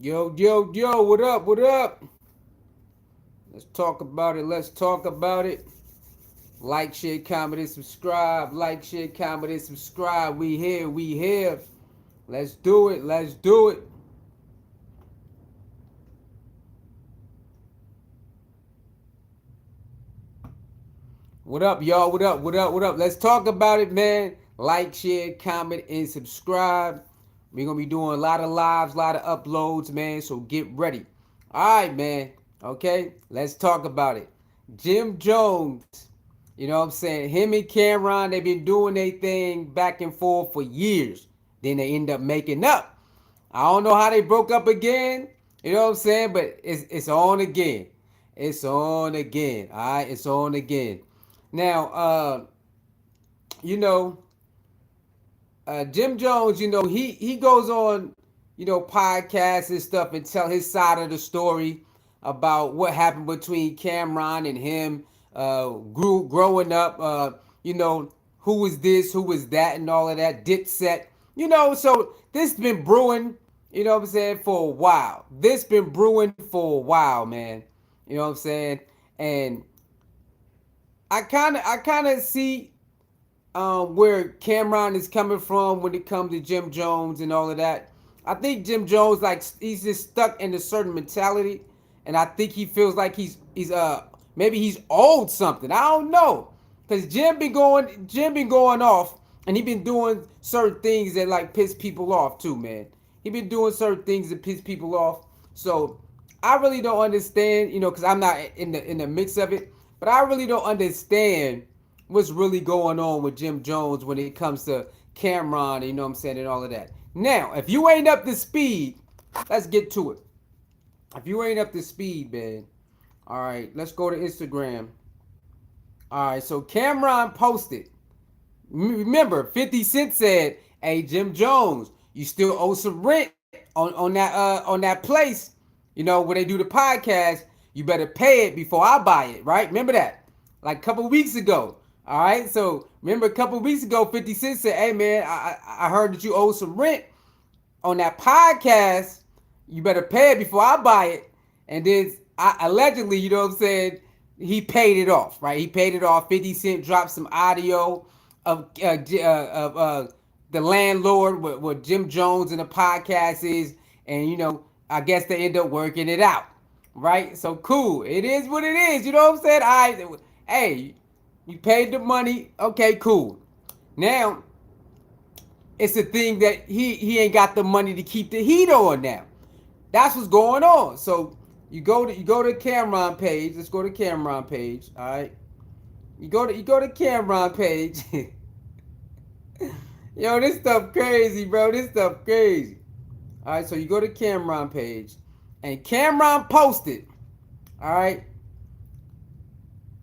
Yo, yo, yo, what up? What up? Let's talk about it. Let's talk about it. Like, share, comment, and subscribe. Like, share, comment, and subscribe. We here. We here. Let's do it. Let's do it. What up, y'all? What up? What up? What up? Let's talk about it, man. Like, share, comment, and subscribe. We're going to be doing a lot of lives, a lot of uploads, man. So get ready. All right, man. Okay, let's talk about it. Jim Jones, you know what I'm saying? Him and Cameron, they've been doing their thing back and forth for years. Then they end up making up. I don't know how they broke up again. You know what I'm saying? But it's on again. It's on again. All right, it's on again. Now, you know, Jim Jones, he goes on, podcasts and stuff and tell his side of the story about what happened between Cameron and him, growing up, who was this, who was that, and all of that, DIPSET, so this been brewing, you know what I'm saying, for a while. This been brewing for a while, man. You know what I'm saying? And I kind of see where Cameron is coming from when it comes to Jim Jones and all of that. I think Jim Jones, like, he's just stuck in a certain mentality, and I think he feels like he's maybe he's owed something. I don't know, cause Jim been going off, and he been doing certain things that like piss people off too, man. He been doing certain things that piss people off. So I really don't understand, cause I'm not in the mix of it, but I really don't understand what's really going on with Jim Jones when it comes to Cameron, you know what I'm saying, and all of that. Now, if you ain't up to speed, let's get to it. If you ain't up to speed, man, all right, let's go to Instagram. All right, so Cameron posted. Remember, 50 Cent said, "Hey, Jim Jones, you still owe some rent on that place, where they do the podcast. You better pay it before I buy it, right? Remember that? Like a couple weeks ago. All right, so remember a couple weeks ago, 50 Cent said, "Hey, man, I heard that you owe some rent on that podcast. You better pay it before I buy it." And then allegedly, you know what I'm saying, he paid it off, right? He paid it off. 50 Cent dropped some audio of the landlord, what Jim Jones and the podcast is, and I guess they end up working it out, right? So cool. It is what it is. You know what I'm saying? Hey, you paid the money. Okay, cool. Now it's the thing that he ain't got the money to keep the heat on now. That's what's going on. So you go to Cameron page. Let's go to Cameron page. All right. You go to Cameron page. Yo, this stuff crazy, bro. This stuff crazy. All right. So you go to Cameron page, and Cameron posted. All right.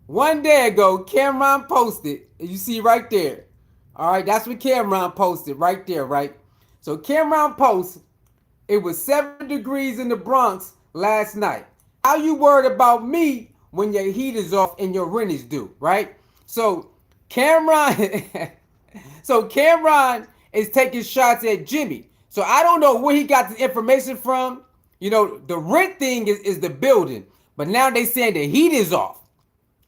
One day ago, Cameron posted. You see right there. All right. That's what Cameron posted right there, right? So Cameron posts. It was 7 degrees in the Bronx last night. How you worried about me when your heat is off and your rent is due, right? So Cameron, so Cameron is taking shots at Jimmy. So I don't know where he got the information from. The rent thing is the building, but now they saying the heat is off,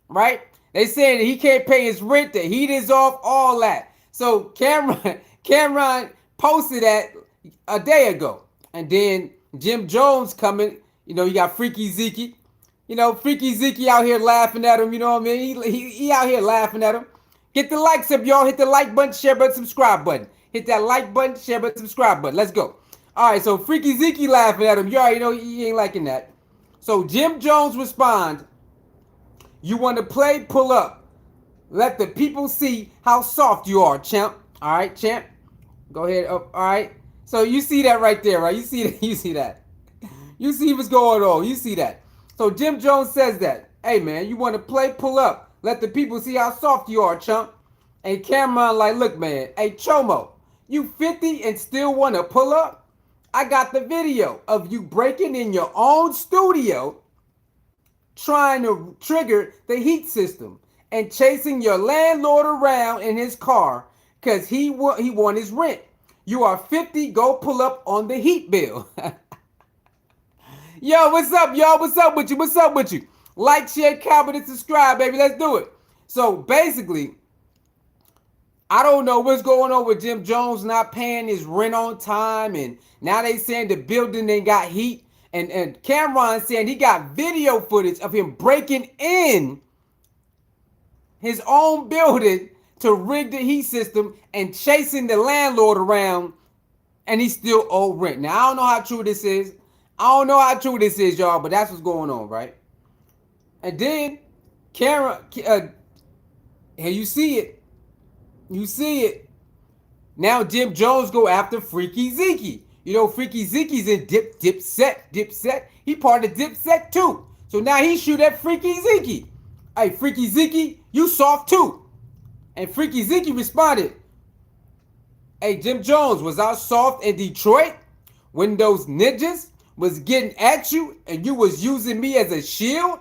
right? They saying that he can't pay his rent, the heat is off, all that. So Cameron posted that a day ago. And then Jim Jones coming, you got Freekey Zeke. Freekey Zeke out here laughing at him, you know what I mean? He out here laughing at him. Get the likes up, y'all. Hit the like button, share button, subscribe button. Hit that like button, share button, subscribe button. Let's go. All right, so Freekey Zeke laughing at him. You already know he ain't liking that. So Jim Jones responds, "You want to play? Pull up. Let the people see how soft you are, champ." All right, champ. Go ahead. All right. So you see that right there, right? You see that. You see that. You see what's going on. You see that. So Jim Jones says that. "Hey, man, you want to play? Pull up. Let the people see how soft you are, chump." And Cameron like, "Look, man. Hey, Chomo, you 50 and still want to pull up? I got the video of you breaking in your own studio, trying to trigger the heat system and chasing your landlord around in his car because he want his rent. You are 50, go pull up on the heat bill." Yo, what's up, y'all? What's up with you? What's up with you? Like, share, comment, and subscribe, baby. Let's do it. So basically, I don't know what's going on with Jim Jones not paying his rent on time, and now they saying the building ain't got heat. And Cameron saying he got video footage of him breaking in his own building to rig the heat system and chasing the landlord around, and he still owe rent. Now I don't know how true this is. I don't know how true this is, y'all, but that's what's going on, right? And then Cameron, here you see it. You see it. Now Jim Jones go after Freekey Zekey. You know, Freekey Zekey's in DIPSET. He part of DIPSET too. So now he shoot at Freekey Zekey. Hey, Freekey Zekey, you soft too. And Freekey Zekey responded, hey, Jim Jones, was I soft in Detroit when those ninjas was getting at you and you was using me as a shield?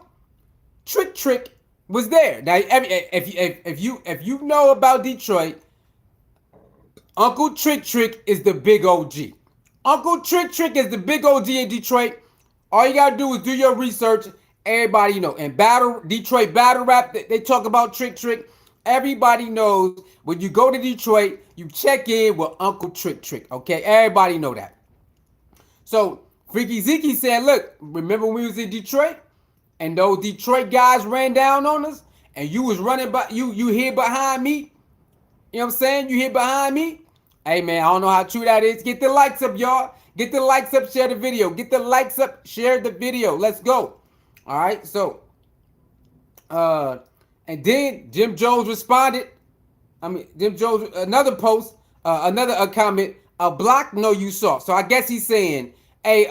Trick was there. Now, if you know about Detroit, Uncle Trick is the big OG. Uncle Trick is the big OG in Detroit. All you gotta do is do your research. Everybody know. And Detroit battle rap, they talk about Trick. Everybody knows when you go to Detroit, you check in with Uncle Trick. Okay, everybody know that. So Freekey Zekey said, look, remember when we was in Detroit? And those Detroit guys ran down on us, and you was running by you here behind me. You know what I'm saying? You here behind me. Hey man, I don't know how true that is. Get the likes up, y'all. Get the likes up, share the video. Get the likes up, share the video. Let's go. All right. So, and then Jim Jones responded. Jim Jones, another post, another comment. A block, no, you soft. So I guess he's saying, hey,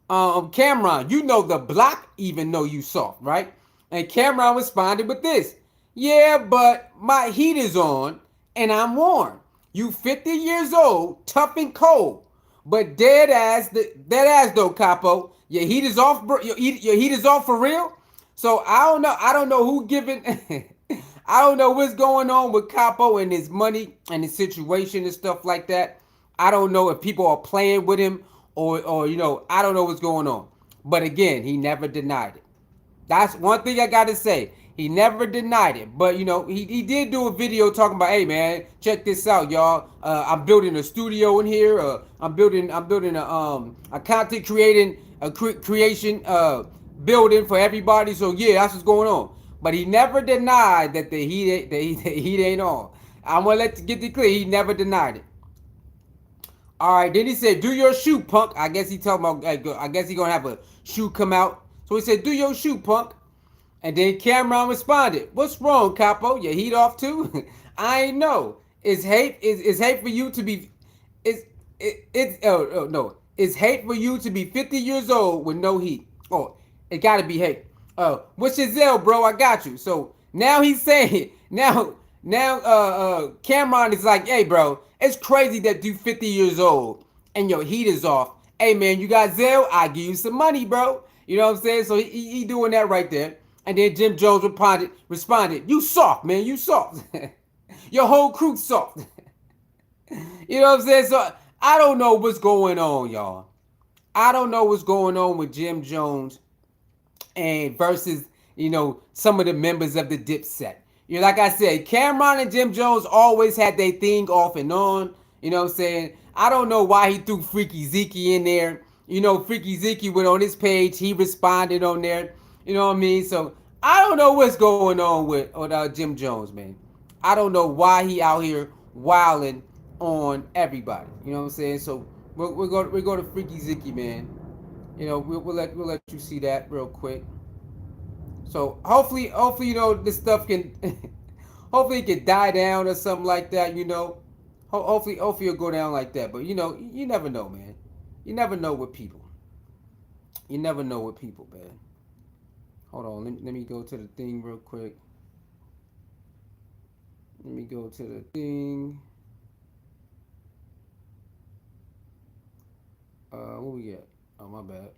Cameron, you know the block even know you soft, right? And Cameron responded with this. Yeah, but my heat is on and I'm warm. You 50 years old, tough and cold, but dead ass though, Capo. Your heat is off, bro. Your heat is off for real. So I don't know who giving. I don't know what's going on with Capo and his money and his situation and stuff like that. I don't know if people are playing with him or you know, I don't know what's going on. But again, he never denied it. That's one thing I gotta say. He never denied it. But you know, he did do a video talking about, hey man, check this out, y'all. I'm building a studio in here. I'm building a content creation building for everybody. So yeah, that's what's going on. But he never denied that the heat ain't on. I'm gonna get it clear. He never denied it. All right. Then he said, "Do your shoe, punk." I guess he talking about. I guess he gonna have a shoe come out. So he said, "Do your shoe, punk." And then Cameron responded, "What's wrong, Capo? Your heat off too?" I ain't know. Is hate for you to be? No. It's hate for you to be 50 years old with no heat. Oh, it gotta be hate. What's your Zell, bro? I got you. So now he's saying now Cameron is like, hey, bro, it's crazy that you 50 years old and your heat is off. Hey, man, you got Zell? I give you some money, bro. You know what I'm saying? So he doing that right there. And then Jim Jones responded, you soft, man, you soft. Your whole crew soft. You know what I'm saying? So I don't know what's going on, y'all. I don't know what's going on with Jim Jones and versus, you know, some of the members of the DIPSET. You know, like I said, Cameron and Jim Jones always had their thing off and on. You know what I'm saying? I don't know why he threw Freekey Zekey in there. You know, Freekey Zekey went on his page. He responded on there. You know what I mean? So I don't know what's going on with Jim Jones, man. I don't know why he out here wilding on everybody. You know what I'm saying? So we're going to Freekey Zekey, man. You know, we'll let you see that real quick. So hopefully, you know, this stuff can, hopefully it can die down or something like that. You know, hopefully it'll go down like that. But you know, you never know, man. You never know with people. You never know with people, man. Hold on, let me go to the thing real quick. Let me go to the thing. What we got? Oh, my bad.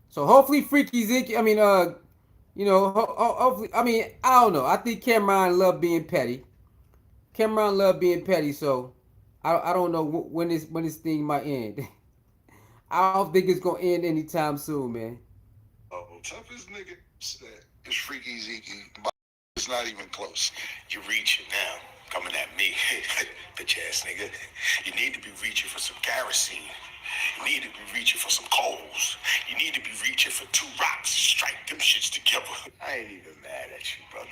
So hopefully Freekey Zekey, you know, hopefully, I don't know. I think Cameron love being petty. So I don't know when this thing might end. I don't think it's gonna end anytime soon, man. Toughest nigga is Freekey Zeke. It's not even close. You're reaching now, coming at me, bitch ass nigga. You need to be reaching for some kerosene. You need to be reaching for some coals. You need to be reaching for two rocks. Strike them shits together. I ain't even mad at you, brother.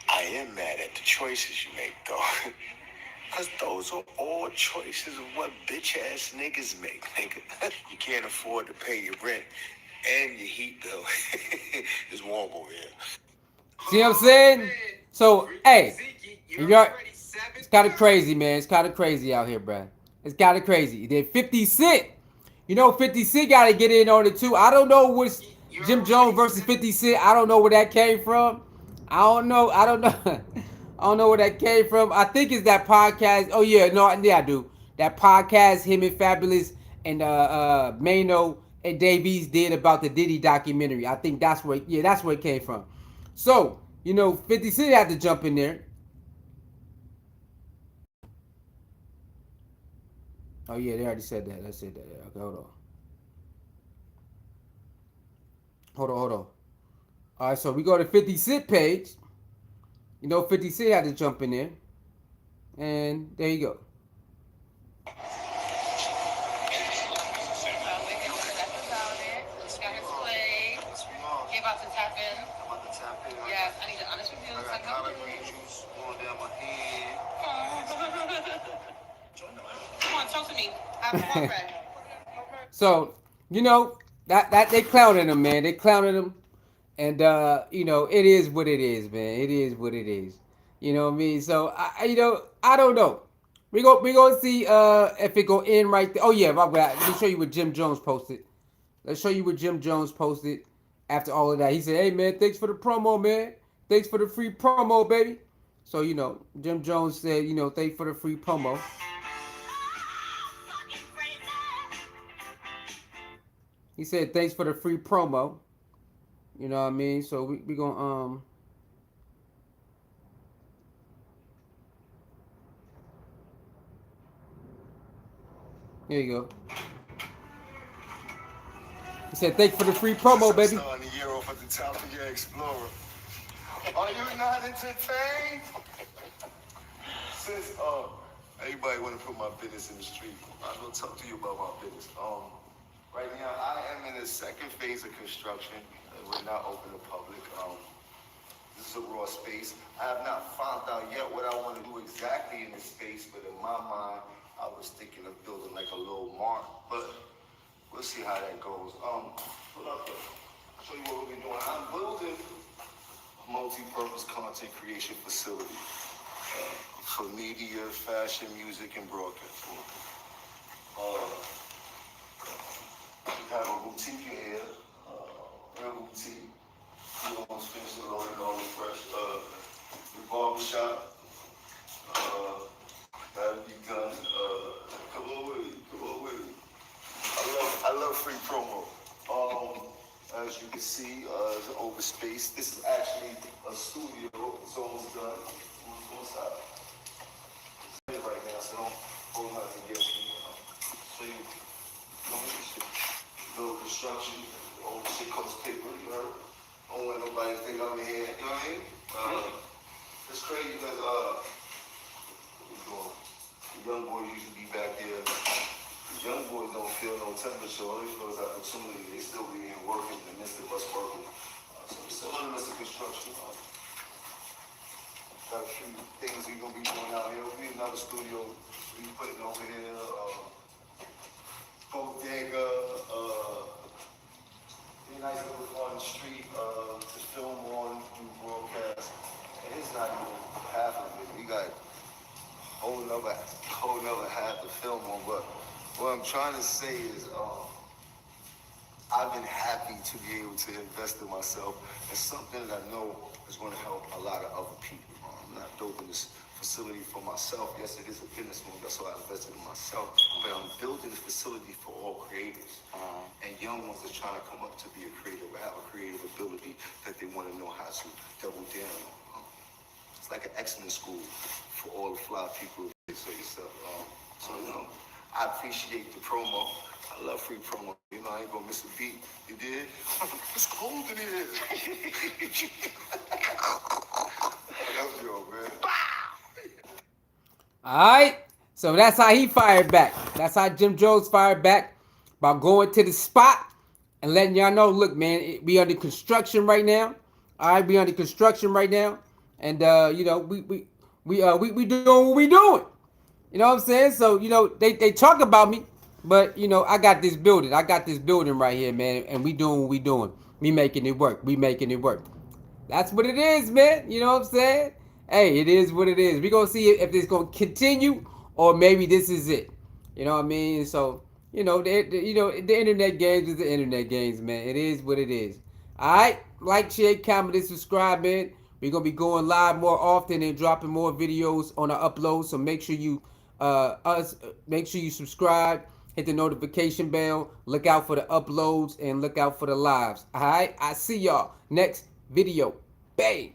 I am mad at the choices you make, though. Because those are all choices of what bitch ass niggas make, nigga. You can't afford to pay your rent and your heat bill. It's warm over here. See what I'm saying? So, hey, it's kind of crazy, man. It's kind of crazy out here, bruh. It's kind of crazy. Then 50 Cent. You know, 50 Cent got to get in on it, too. I don't know what's Jim Jones versus 50 Cent. I don't know where that came from. I don't know. I don't know. I don't know where that came from. I think it's that podcast. Oh, yeah. No, yeah, I do. That podcast him and Fabulous and Mano and Davies did about the Diddy documentary. I think that's where it came from. So, 50 Cent had to jump in there. Oh yeah, they already said that. I said that. Okay, hold on. Hold on. All right, so we go to 50 Cent page. 50 Cent had to jump in there. And there you go. So, that they clowning him, man. They clowning him. And it is what it is, man. It is what it is. You know what I mean? So I don't know. We gonna see if it go in right there. Oh yeah, let me show you what Jim Jones posted. Let's show you what Jim Jones posted after all of that. He said, "Hey man, thanks for the promo, man. Thanks for the free promo, baby." So Jim Jones said, thanks for the free promo. He said, "Thanks for the free promo." You know what I mean? So we gonna here you go. He said, "Thanks for the free promo, baby." Starting the year off at the top of your Explorer. Are you not entertained? Since everybody want to put my business in the street, I'm gonna talk to you about my business. Right now I am in the second phase of construction. We're not open to public. This is a raw space. I have not found out yet what I want to do exactly in this space, but in my mind, I was thinking of building like a little mart, but we'll see how that goes. Hold up there. I'll show you what we're doing. I'm building a multi-purpose content creation facility for media, fashion, music, and broadcast. We have a boutique in here, real boutique. We almost finished it loading all the fresh. The barbershop, that'll be done. Come on with it, come on with it. I love free promo. As you can see, it's an open space. This is actually a studio. It's almost done. What's up? It's right now, so don't hold nothing against me. So you little construction, old shit comes paper, you know. Don't let nobody think I'm in here, you know what I mean? It's crazy because what we doing? The young boys used to be back there. The young boys don't feel no temperature. All they feel is opportunity. They still be in working in the midst of us working. So we're still in the midst of construction. Got a few things we're gonna be doing out here. We'll be another studio we putting over here. Bodega, be a nice little fun street to film on, do broadcast. And it's not even half of it. We got whole another half to film on. But what I'm trying to say is I've been happy to be able to invest in myself in something that I know is going to help a lot of other people. I'm not building this facility for myself. Yes, it is a business move. That's why I invested in myself. But I'm building this facility for all creators and young ones that are trying to come up to be a creator, or have a creative ability that they want to know how to double down on. It's like an excellent school for all the fly people. So yourself. So I appreciate the promo. I love free promo. You know, I ain't gonna miss a beat. You did? It's cold in here. That's yo, man. All right. So that's how he fired back. That's how Jim Jones fired back by going to the spot and letting y'all know, look, man, we under construction right now. All right, we under construction right now, and you know, we doing what we doing. You know what I'm saying? So you know, they talk about me, but you know, I got this building. I got this building right here, man, and we doing what we doing. We making it work. We making it work. That's what it is, man. You know what I'm saying? Hey, it is what it is. We gonna see if this gonna continue or maybe this is it. You know what I mean? So you know, the internet games is the internet games, man. It is what it is. All right, like, share, comment, and subscribe, man. We're gonna be going live more often and dropping more videos on our uploads. So make sure you make sure you subscribe, hit the notification bell, look out for the uploads, and look out for the lives. All right, I see y'all next video. Bang.